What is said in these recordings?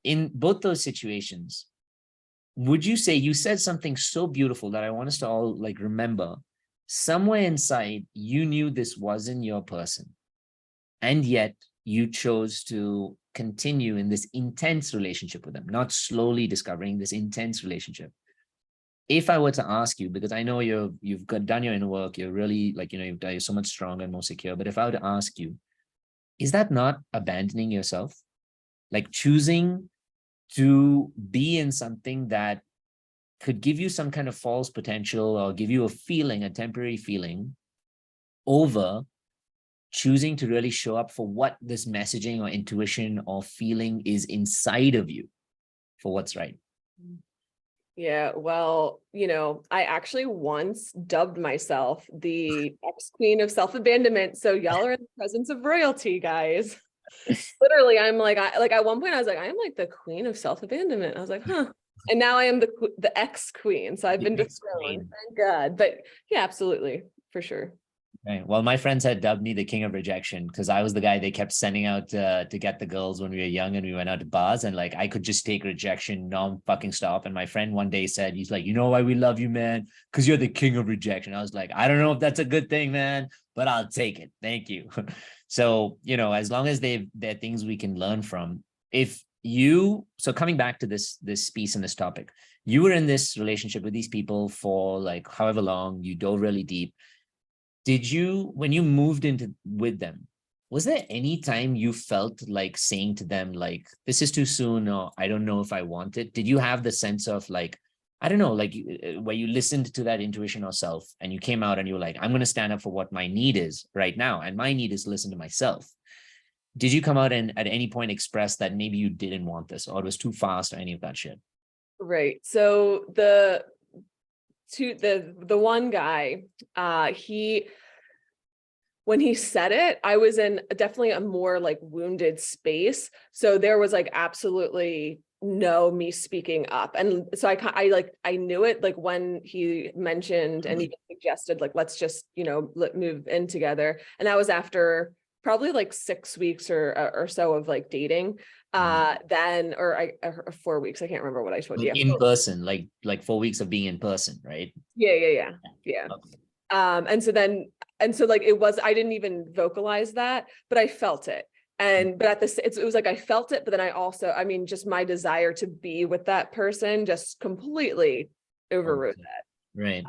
in both those situations, would you say, you said something so beautiful that I want us to all like remember, somewhere inside you knew this wasn't your person, and yet you chose to continue in this intense relationship with them, not slowly discovering this intense relationship. If I were to ask you, because I know you've done your inner work, you're really like, you're so much stronger and more secure. But if I were to ask you, is that not abandoning yourself? Like choosing to be in something that could give you some kind of false potential or give you a feeling, a temporary feeling, over choosing to really show up for what this messaging or intuition or feeling is inside of you, for what's right. Yeah, well, I actually once dubbed myself the ex-queen of self-abandonment. So y'all are in the presence of royalty, guys. Literally, I'm like, at one point I was like, I'm like the queen of self-abandonment. I was like, huh. And now I am the ex-queen. So I've been dethroned, thank God. But yeah, absolutely, for sure. Right. Well, my friends had dubbed me the king of rejection because I was the guy they kept sending out to get the girls when we were young and we went out to bars, and like I could just take rejection non-fucking stop. And my friend one day said, he's like, you know why we love you, man? Because you're the king of rejection. I was like, I don't know if that's a good thing, man, but I'll take it. Thank you. So, as long as they're things we can learn from. So coming back to this piece and this topic, you were in this relationship with these people for like however long, you dove really deep. Did you, when you moved into with them, was there any time you felt like saying to them, like, this is too soon, or I don't know if I want it? Did you have the sense of like, I don't know, like where you listened to that intuition or self and you came out and you were like, I'm going to stand up for what my need is right now. And my need is to listen to myself. Did you come out and at any point express that maybe you didn't want this or it was too fast or any of that shit? Right. So the one guy, when he said it, I was in definitely a more like wounded space. So there was like absolutely no me speaking up. And so I knew it, like when he mentioned and even suggested, like, let's just, move in together. And that was after probably like 6 weeks or so of like dating. Then, or 4 weeks. I can't remember what I told you. In person, like 4 weeks of being in person, right? Yeah. Okay. And so like I didn't even vocalize that, but I felt it. But it was like I felt it, but then I also, just my desire to be with that person just completely overrode that. Right.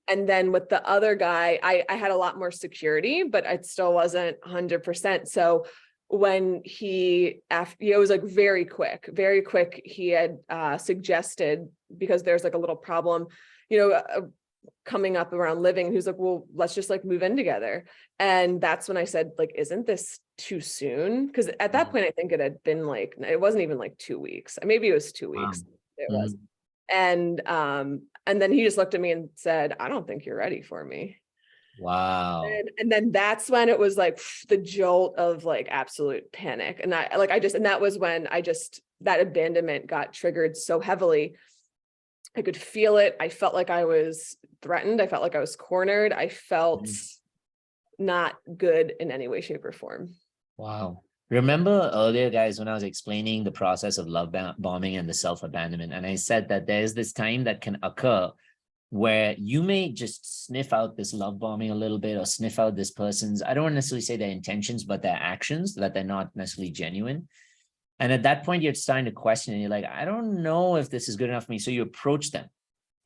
And then with the other guy, I had a lot more security, but it still wasn't 100%. So when it was like very quick, he had suggested, because there's like a little problem, coming up around living, who's like, well, let's just like move in together. And that's when I said, like, isn't this too soon? Because at that point, I think it had been like, it wasn't even like 2 weeks. Maybe it was 2 weeks. It was. And then he just looked at me and said, I don't think you're ready for me. Wow. And then that's when it was like the jolt of like absolute panic. And that was when that abandonment got triggered so heavily. I could feel it. I felt like I was threatened. I felt like I was cornered. I felt not good in any way, shape, or form. Wow. Remember earlier, guys, when I was explaining the process of love bombing and the self-abandonment, and I said that there's this time that can occur where you may just sniff out this love bombing a little bit or sniff out this person's, I don't want to necessarily say their intentions, but their actions, that they're not necessarily genuine. And at that point, you're starting to question and you're like, I don't know if this is good enough for me. So you approach them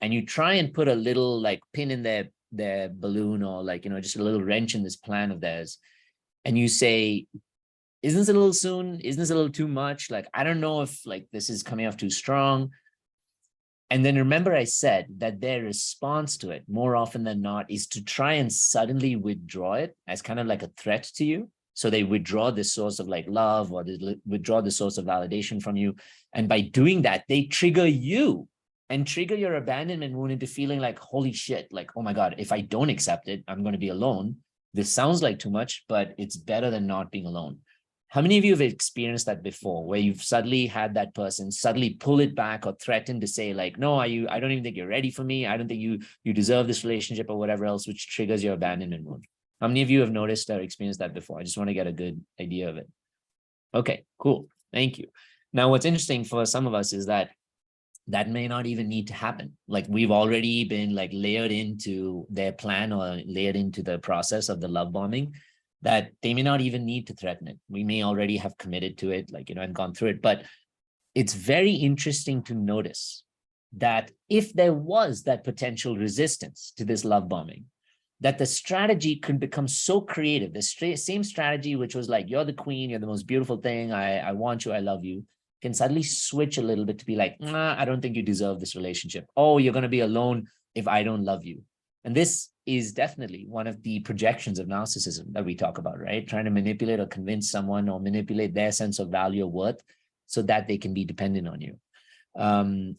and you try and put a little like pin in their balloon or like, just a little wrench in this plan of theirs. And you say, isn't this a little soon? Isn't this a little too much? Like, I don't know if like this is coming off too strong. And then remember I said that their response to it more often than not is to try and suddenly withdraw it as kind of like a threat to you. So they withdraw this source of like love or they withdraw the source of validation from you. And by doing that, they trigger you and trigger your abandonment wound into feeling like, holy shit, like, oh my God, if I don't accept it, I'm going to be alone. This sounds like too much, but it's better than not being alone. How many of you have experienced that before, where you've suddenly had that person suddenly pull it back or threaten to say like, no, I don't even think you're ready for me. I don't think you deserve this relationship or whatever else, which triggers your abandonment wound. How many of you have noticed or experienced that before? I just want to get a good idea of it. Okay, cool. Thank you. Now, what's interesting for some of us is that that may not even need to happen. Like we've already been like layered into their plan or layered into the process of the love bombing, that they may not even need to threaten it. We may already have committed to it, like, and gone through it. But it's very interesting to notice that if there was that potential resistance to this love bombing, that the strategy could become so creative. The same strategy, which was like, you're the queen, you're the most beautiful thing, I want you, I love you, can suddenly switch a little bit to be like, nah, I don't think you deserve this relationship. Oh, you're going to be alone if I don't love you. And this is definitely one of the projections of narcissism that we talk about, right? Trying to manipulate or convince someone or manipulate their sense of value or worth so that they can be dependent on you.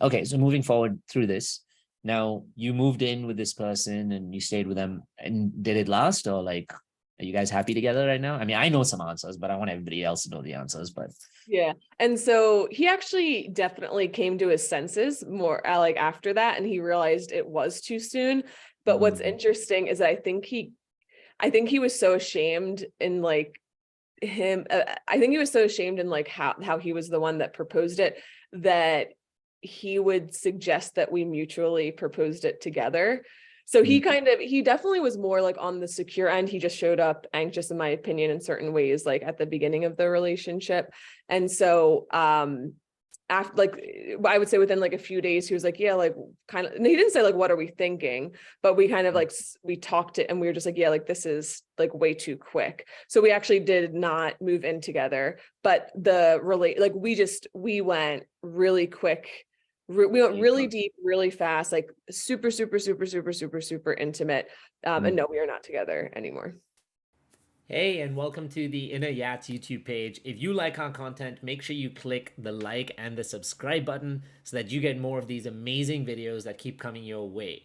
Okay, so moving forward through this, now you moved in with this person and you stayed with them, and did it last, or like, are you guys happy together right now? I mean, I know some answers, but I want everybody else to know the answers. But Yeah. And so he actually definitely came to his senses more like after that, and he realized it was too soon. But what's interesting is that I think he was so ashamed in like I think he was so ashamed in like how he was the one that proposed it, that he would suggest that we mutually proposed it together. So he definitely was more like on the secure end. He just showed up anxious, in my opinion, in certain ways, like at the beginning of the relationship. And so after, like, I would say within like a few days, he was like, yeah, like kind of, and he didn't say like, what are we thinking? But we kind of like, we talked it and we were just like, yeah, like this is like way too quick. So we actually did not move in together, but we went really quick. We went really deep, really fast, like super, super, super, super, super, super intimate. And no, we are not together anymore. Hey, and welcome to the Inner Yats YouTube page. If you like our content, make sure you click the like and the subscribe button so that you get more of these amazing videos that keep coming your way.